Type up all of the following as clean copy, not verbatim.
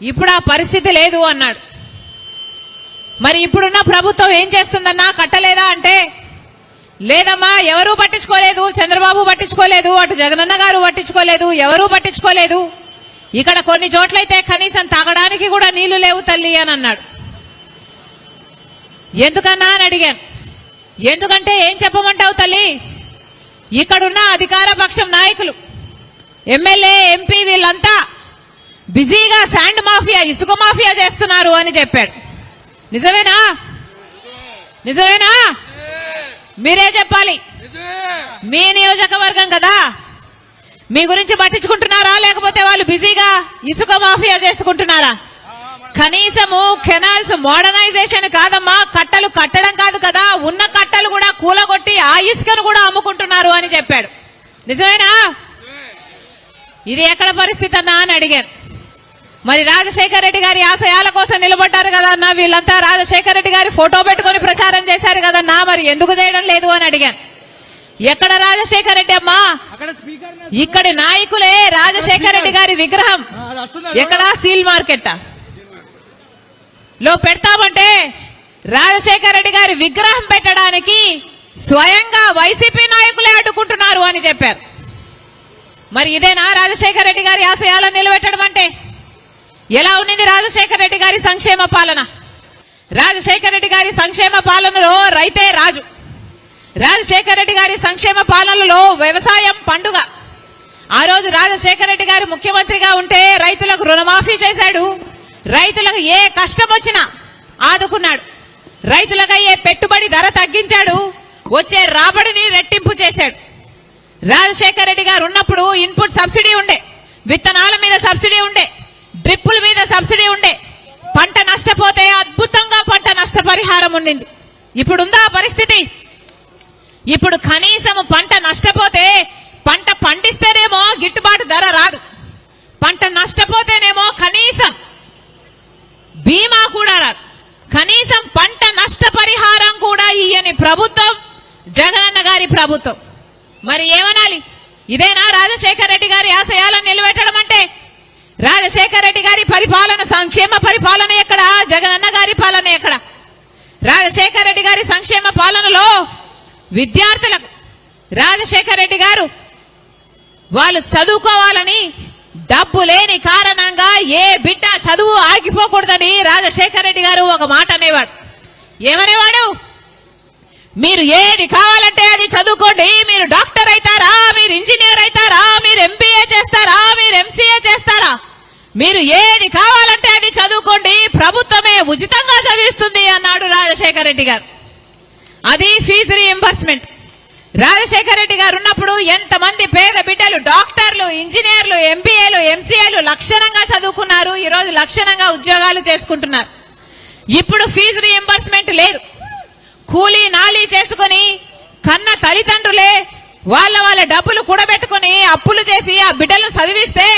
ఇప్పుడు ఆ పరిస్థితి లేదు అన్నాడు. మరి ఇప్పుడున్న ప్రభుత్వం ఏం చేస్తుందన్నా, కట్టలేదా అంటే లేదమ్మా, ఎవరూ పట్టించుకోలేదు, చంద్రబాబు పట్టించుకోలేదు, అటు జగనన్న గారు పట్టించుకోలేదు, ఎవరూ పట్టించుకోలేదు. ఇక్కడ కొన్ని చోట్లయితే కనీసం తాగడానికి కూడా నీళ్లు లేవు తల్లి అని అన్నాడు. ఎందుకన్నా అని అడిగాను. ఎందుకంటే ఏం చెప్పమంటావు తల్లి, ఇక్కడున్న అధికార పక్షం నాయకులు, ఎమ్మెల్యే, ఎంపీ వీళ్ళంతా బిజీగా శాండ్ మాఫియా, ఇసుక మాఫియా చేస్తున్నారు అని చెప్పాడు. నిజమేనా? నిజమేనా? మీరే చెప్పాలి. మీ నియోజకవర్గం కదా, మీ గురించి పట్టించుకుంటున్నారా లేకపోతే వాళ్ళు బిజీగా ఇసుక మాఫియా చేసుకుంటున్నారా? కనీసము కెనాల్స్ మోడర్నైజేషన్ కాదమ్మా, కట్టలు కట్టడం కాదు కదా, ఉన్న కట్టలు కూడా కూలగొట్టి ఆ ఇసుకను కూడా అమ్ముకుంటున్నారు అని చెప్పాడు. నిజమేనా? ఇది ఎక్కడ పరిస్థితి అన్నా అని అడిగాను. మరి రాజశేఖర రెడ్డి గారి ఆశయాల కోసం నిలబడ్డారు కదా అన్న వీళ్ళంతా, రాజశేఖర రెడ్డి గారి ఫోటో పెట్టుకుని ప్రచారం చేశారు కదన్నా, మరి ఎందుకు చేయడం లేదు అని అడిగాను. ఎక్కడ రాజశేఖర రెడ్డి అమ్మా? ఇక్కడి నాయకులే రాజశేఖర రెడ్డి గారి విగ్రహం ఎక్కడ సీల్ మార్కెట్ లో పెడతామంటే రాజశేఖర రెడ్డి గారి విగ్రహం పెట్టడానికి స్వయంగా వైసీపీ నాయకులే అడ్డుకుంటున్నారు అని చెప్పారు. మరి ఇదేనా రాజశేఖర రెడ్డి గారి ఆశయాలను నిలబెట్టడం అంటే? ఎలా ఉన్నది రాజశేఖర రెడ్డి గారి సంక్షేమ పాలన? రాజశేఖర రెడ్డి గారి సంక్షేమ పాలనలో రైతే రాజు. రాజశేఖర రెడ్డి గారి సంక్షేమ పాలనలో వ్యవసాయం పండుగ. ఆ రోజు రాజశేఖర రెడ్డి గారు ముఖ్యమంత్రిగా ఉంటే రైతులకు రుణమాఫీ చేశాడు, రైతులకు ఏ కష్టం వచ్చినా ఆదుకున్నాడు, రైతులకు అయ్యే పెట్టుబడి ధర తగ్గించాడు, వచ్చే రాబడిని రెట్టింపు చేశాడు. రాజశేఖర రెడ్డి గారు ఉన్నప్పుడు ఇన్పుట్ సబ్సిడీ ఉండే, విత్తనాల మీద సబ్సిడీ ఉండే, డ్రిప్పుల మీద సబ్సిడీ ఉండే, పంట నష్టపోతే అద్భుతంగా పంట నష్టపరిహారం ఉండింది. ఇప్పుడుందా పరిస్థితి? ఇప్పుడు కనీసం పంట నష్టపోతే, పంట పండిస్తేనేమో గిట్టుబాటు ధర రాదు, పంట నష్టపోతేనేమో కనీసం బీమా కూడా రాదు, కనీసం పంట నష్టపరిహారం కూడా ఇయ్యని ప్రభుత్వం జగనన్న గారి ప్రభుత్వం. మరి ఏమనాలి? ఇదేనా రాజశేఖర రెడ్డి గారి ఆశయాలను నిలబెట్టడం అంటే? రాజశేఖర రెడ్డి గారి పరిపాలన, సంక్షేమ పరిపాలన ఎక్కడ? జగనన్న గారి పాలన ఎక్కడ? రాజశేఖర రెడ్డి గారి సంక్షేమ పాలనలో విద్యార్థులకు రాజశేఖర రెడ్డి గారు వాళ్ళు చదువుకోవాలని డబ్బు లేని కారణంగా ఏ బిడ్డ చదువు ఆగిపోకూడదని రాజశేఖర రెడ్డి గారు ఒక మాట అనేవాడు. ఏమనేవాడు? మీరు ఏది కావాలంటే అది చదువుకోండి, మీరు డాక్టర్ అవుతారా, మీరు ఇంజనీర్ అవుతారా, మీరు ఎంబీఏ చేస్తారా, మీరు ఎంసీఏ చేస్తారా, మీరు ఏది కావాలంటే అది చదువుకోండి, ప్రభుత్వమే ఉచితంగా చదివిస్తుంది అన్నాడు రాజశేఖర రెడ్డి గారు. అది ఫీజు రీఎంబర్స్మెంట్. రాజశేఖర రెడ్డి గారు ఉన్నప్పుడు ఎంతమంది పేద బిడ్డలు డాక్టర్లు, ఇంజనీర్లు, ఎంబీఏలు, ఎంసీఏలు లక్షణంగా చదువుకున్నారు, ఈరోజు లక్షణంగా ఉద్యోగాలు చేసుకుంటున్నారు. ఇప్పుడు ఫీజు రీఎంబర్స్మెంట్ లేదు. కూలీ నాలీ చేసుకుని కన్న తల్లిదండ్రులే వాళ్ళ డబ్బులు కూడబెట్టుకుని అప్పులు చేసి ఆ బిడ్డలను చదివిస్తే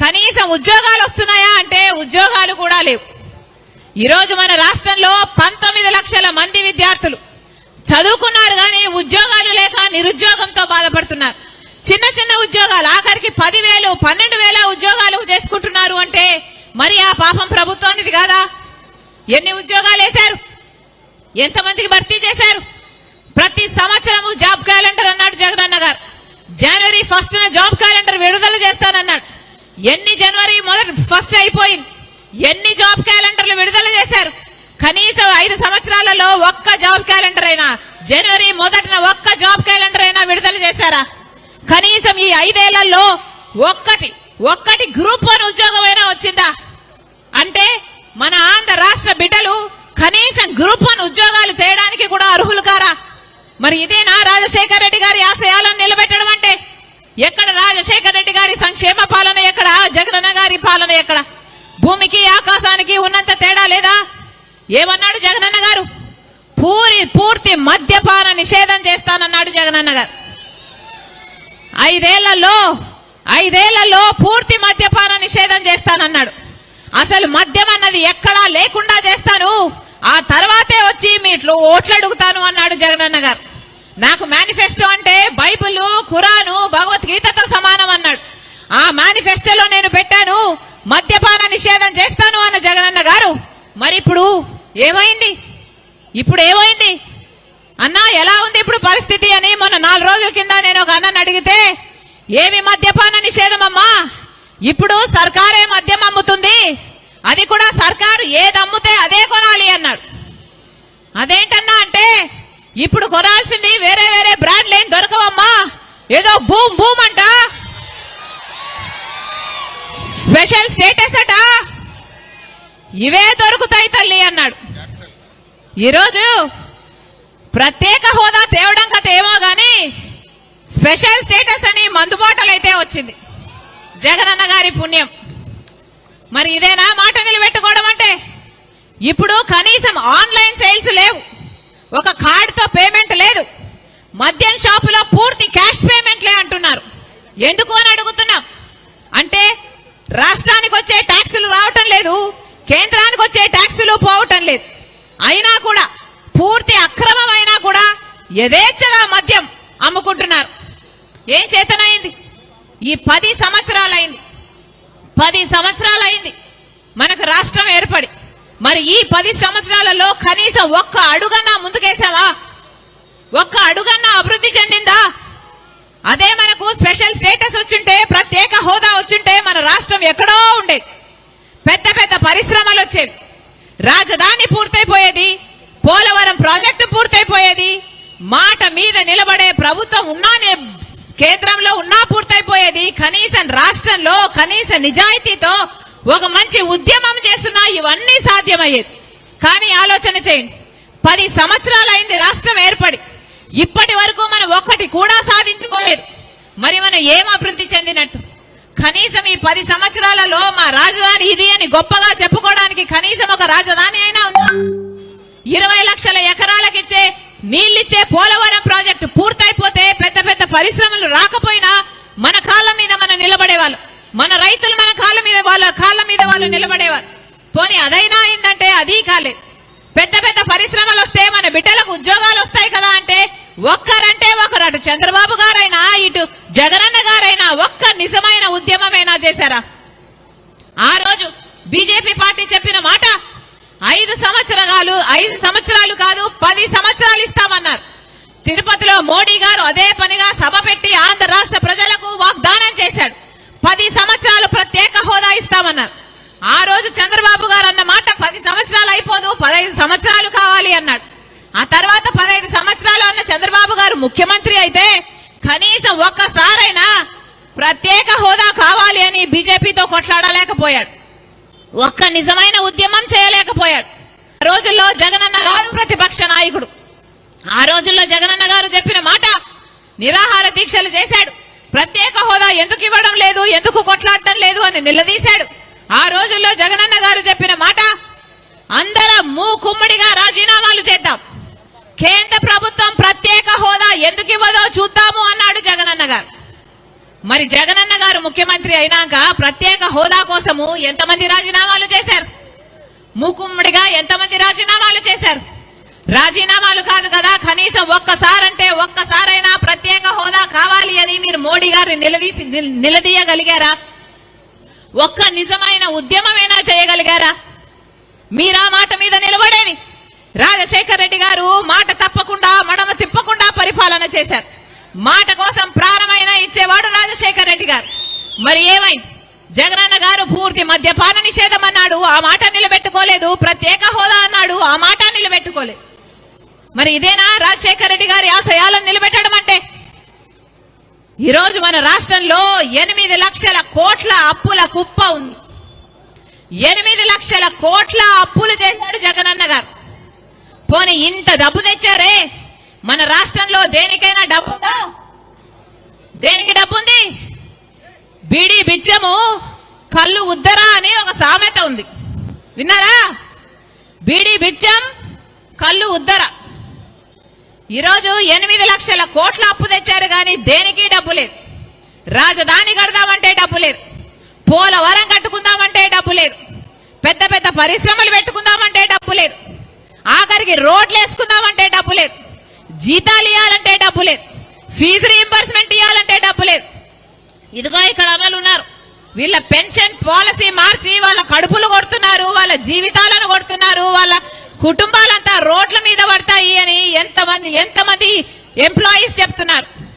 కనీసం ఉద్యోగాలు వస్తున్నాయా అంటే ఉద్యోగాలు కూడా లేవు. ఈరోజు మన రాష్ట్రంలో 19 లక్షల మంది విద్యార్థులు చదువుకున్నారు కానీ ఉద్యోగాలు లేక నిరుద్యోగంతో బాధపడుతున్నారు. చిన్న చిన్న ఉద్యోగాలు, ఆఖరికి 10,000, 12,000 ఉద్యోగాలు చేసుకుంటున్నారు అంటే మరి ఆ పాపం ప్రభుత్వానికి కాదా? ఎన్ని ఉద్యోగాలు వేశారు? ఎంతమందికి భర్తీ చేశారు? ప్రతి సంవత్సరము జాబ్ క్యాలెండర్ అన్నాడు జగనన్న గారు. జనవరి 1న జాబ్ క్యాలెండర్ విడుదల చేస్తానన్నాడు. ఎన్ని జనవరి 1 అయిపోయింది, ఎన్ని జాబ్ క్యాలెండర్లు విడుదల చేశారు? కనీసం 5 సంవత్సరాలలో ఒక్క జాబ్ క్యాలెండర్ అయినా, జనవరి 1న ఒక్క జాబ్ క్యాలెండర్ అయినా విడుదల చేశారా? కనీసం ఈ 5 ఏళ్లలో ఒక్కటి గ్రూప్ 1 ఉద్యోగమైనా వచ్చిందా? అంటే మన ఆంధ్ర రాష్ట్ర బిడ్డలు కనీసం గ్రూప్ 1 ఉద్యోగాలు చేయడానికి కూడా అర్హులు కారా? మరి ఇదేనా రాజశేఖర రెడ్డి గారి ఆశయాలను నిలబెట్టడం అంటే? ఎక్కడ రాజశేఖర రెడ్డి గారి సంక్షేమ పాలన ఎక్కడ? జగనన్న గారి పాలన ఎక్కడ? భూమికి ఆకాశానికి ఉన్నంత తేడా లేదా? ఏమన్నాడు జగనన్న గారు? పూర్తి మద్యపాన నిషేధం చేస్తానన్నాడు జగనన్న గారు. 5 ఏళ్లలో పూర్తి మద్యపాన నిషేధం చేస్తానన్నాడు. అసలు మద్యం అన్నది ఎక్కడా లేకుండా చేస్తాను, ఆ తర్వాతే వచ్చి మీట్లో ఓట్లు అడుగుతాను అన్నాడు జగనన్న గారు. నాకు మేనిఫెస్టో అంటే బైబిల్, ఖురాను, భగవద్గీతతో సమానం అన్నాడు. ఆ మేనిఫెస్టోలో నేను పెట్టాను మద్యపాన నిషేధం చేస్తాను అన్న జగనన్న గారు మరి ఇప్పుడు ఏమైంది? అన్నా ఎలా ఉంది ఇప్పుడు పరిస్థితి అని మొన్న 4 రోజుల కింద నేను ఒక అన్నని అడిగితే, ఏమి మద్యపాన నిషేధం అమ్మా, ఇప్పుడు సర్కారే మద్యం అమ్ముతుంది, అది కూడా సర్కారు ఏది అమ్ముతే అదే కొనాలి అన్నాడు. అదేంటన్నా అంటే, ఇప్పుడు కొనాల్సింది వేరే వేరే బ్రాండ్లు ఏం దొరకవమ్మా, ఏదో బూమ్ బూమ్ అంట, స్పెషల్ స్టేటస్ అట, ఇవే దొరుకుతాయి తల్లి అన్నాడు. ఈరోజు ప్రత్యేక హోదా తేవడం కథ ఏమో గాని స్పెషల్ స్టేటస్ అని మందుబాటలు అయితే వచ్చింది, జగనన్న గారి పుణ్యం. మరి ఇదేనా మాట నిలబెట్టుకోవడం అంటే? ఇప్పుడు కనీసం ఆన్లైన్ సేల్స్ లేవు, ఒక కార్డుతో పేమెంట్ లేదు, మద్యం షాపులో పూర్తి క్యాష్ పేమెంట్లే అంటున్నారు. ఎందుకు అని అడుగుతున్నాం. అంటే రాష్ట్రానికి వచ్చే ట్యాక్సులు రావటం లేదు, కేంద్రానికి వచ్చే ట్యాక్సులు పోవటం లేదు, అయినా కూడా పూర్తి అక్రమం అయినా కూడా యథేచ్ఛగా మద్యం అమ్ముకుంటున్నారు. ఏం చేతనైంది? ఈ 10 సంవత్సరాలైంది మనకు రాష్ట్రం ఏర్పడి. మరి ఈ 10 సంవత్సరాలలో కనీసం ఒక్క అడుగన్నా ముందుకేసావా? ఒక్క అడుగన్నా అభివృద్ధి చెందిందా? అదే మనకు స్పెషల్ స్టేటస్ వచ్చుంటే, ప్రత్యేక హోదా వచ్చుంటే మన రాష్ట్రం ఎక్కడో ఉండేది, పెద్ద పెద్ద పరిశ్రమలు వచ్చేది, రాజధాని పూర్తయిపోయేది, పోలవరం ప్రాజెక్టు పూర్తయిపోయేది, మాట మీద నిలబడే ప్రభుత్వం ఉన్నా కేంద్రంలో ఉన్నా పూర్తయిపోయేది, కనీసం రాష్ట్రంలో కనీస నిజాయితీతో ఒక మంచి ఉద్యమం చేస్తున్నా ఇవన్నీ సాధ్యమయ్యేది. కానీ ఆలోచన చేయండి, 10 సంవత్సరాలైంది రాష్ట్రం ఏర్పడి, ఇప్పటి వరకు మనం ఒక్కటి కూడా సాధించుకోలేదు. మరి మనం ఏం అభివృద్ధి చెందినట్టు? కనీసం ఈ 10 సంవత్సరాలలో మా రాజధాని ఇది అని గొప్పగా చెప్పుకోవడానికి కనీసం ఒక రాజధాని అయినా ఉందా? 20 లక్షల ఎకరాలకిచ్చే నీళ్ళిచ్చే పోలవరం ప్రాజెక్టు పూర్తయిపోతే పెద్ద పెద్ద పరిశ్రమలు రాకపోయినా మన కాళ్ళ మీద మనం నిలబడేవాళ్ళు, మన రైతులు మన కాళ్ళ మీద వాళ్ళు నిలబడేవాళ్ళు. పోనీ అదైనా అయిందంటే అది కాలేదు. పెద్ద పెద్ద పరిశ్రమలు వస్తే మన బిడ్డలకు ఉద్యోగాలు వస్తాయి కదా అంటే ఒక్కరంటే ఒకరు, అటు చంద్రబాబు గారైనా ఇటు జగనన్న గారైనా ఒక్క నిజమైన ఉద్యమమైనా చేశారా? ఆ రోజు బీజేపీ పార్టీ చెప్పిన మాట 5 సంవత్సరాలు కాదు 10 సంవత్సరాలు ఇస్తామన్నారు. తిరుపతిలో మోడీ గారు అదే పనిగా సభ పెట్టి ఆంధ్ర రాష్ట్ర ప్రజలకు వాగ్దానం చేశాడు, 10 సంవత్సరాలు ప్రత్యేక హోదా ఇస్తామన్నారు. ఆ రోజు చంద్రబాబు గారు అన్న మాట 10 సంవత్సరాలు అయిపోదు 15 సంవత్సరాలు కావాలి అన్నాడు. ఆ తర్వాత 15 సంవత్సరాలు అన్న చంద్రబాబు గారు ముఖ్యమంత్రి అయితే కనీసం ఒక్కసారైనా ప్రత్యేక హోదా కావాలి అని బీజేపీతో కొట్లాడలేకపోయాడు, ఒక్క నిజమైన ఉద్యమం చేయలేకపోయాడు. ఆ రోజుల్లో జగనన్న గారు ప్రతిపక్ష నాయకుడు, ఆ రోజుల్లో జగనన్న గారు చెప్పిన మాట నిరాహార దీక్షలు చేశాడు, ప్రత్యేక హోదా ఎందుకు ఇవ్వడం లేదు, ఎందుకు కొట్లాడటం లేదు అని నిలదీశాడు. ఆ రోజుల్లో జగనన్న గారు చెప్పిన మాట అందరం మూకుమ్మడిగా రాజీనామాలు చేద్దాం, కేంద్ర ప్రభుత్వం ప్రత్యేక హోదా ఎందుకు ఇవ్వదో చూద్దాము అన్నాడు జగనన్న గారు. మరి జగనన్న గారు ముఖ్యమంత్రి అయినాక ప్రత్యేక హోదా కోసము ఎంతమంది రాజీనామాలు చేశారు? మూకుమ్మడిగా ఎంతమంది రాజీనామాలు చేశారు? రాజీనామాలు కాదు కదా, కనీసం ఒక్కసారైనా ప్రత్యేక హోదా కావాలి అని మీరు మోడీ గారిని నిలదీయగలిగారా? ఒక్క నిజమైన ఉద్యమమైనా చేయగలిగారా? మీరా మాట మీద నిలబడేది. రాజశేఖర రెడ్డి గారు మాట తప్పకుండా మడమ తిప్పకుండా పరిపాలన చేశారు, మాట కోసం ప్రాణమైనా ఇచ్చేవాడు రాజశేఖర రెడ్డి గారు. మరి ఏమైంది? జగనన్న గారు పూర్తి మద్యపాన నిషేధం అన్నాడు, ఆ మాట నిలబెట్టుకోలేదు, ప్రత్యేక హోదా అన్నాడు, ఆ మాట నిలబెట్టుకోలేదు. మరి ఇదేనా రాజశేఖర రెడ్డి గారి ఆశయాలను నిలబెట్టడం అంటే? ఈరోజు మన రాష్ట్రంలో 8 లక్షల కోట్ల అప్పుల కుప్ప ఉంది, 8 లక్షల కోట్ల అప్పులు చేశాడు జగనన్న గారు. పోనీ ఇంత డబ్బు తెచ్చారే, మన రాష్ట్రంలో దేనికైనా డబ్బు ఉందా? దేనికి డబ్బు ఉంది? బీడీ బిచ్చము కళ్ళు ఉద్దరా అని ఒక సామెత ఉంది, విన్నారా? బీడీ బిచ్చం కళ్ళు ఉద్దర. ఈరోజు 8 లక్షల కోట్ల అప్పు తెచ్చారు కానీ దేనికి డబ్బు లేదు. రాజధాని కడదామంటే డబ్బు లేదు, పోలవరం కట్టుకుందామంటే డబ్బు లేదు, పెద్ద పెద్ద పరిశ్రమలు పెట్టుకుందామంటే డబ్బు లేదు, ఆఖరికి రోడ్లు వేసుకుందామంటే డబ్బు లేదు, జీతాలు ఇవ్వాలంటే డబ్బు లేదు, ఫీజు రీయింబర్స్మెంట్ ఇవ్వాలంటే డబ్బు లేదు. ఇదిగో ఇక్కడ అన్నలు ఉన్నారు, వీళ్ళ పెన్షన్ పాలసీ మార్చి వాళ్ళ కడుపులు కొడుతున్నారు, వాళ్ళ జీవితాలను కొడుతున్నారు, వాళ్ళ కుటుంబాలంతా రోడ్ల మీద పడతాయి అని ఎంతమంది ఎంప్లాయీస్ చెప్తున్నారు.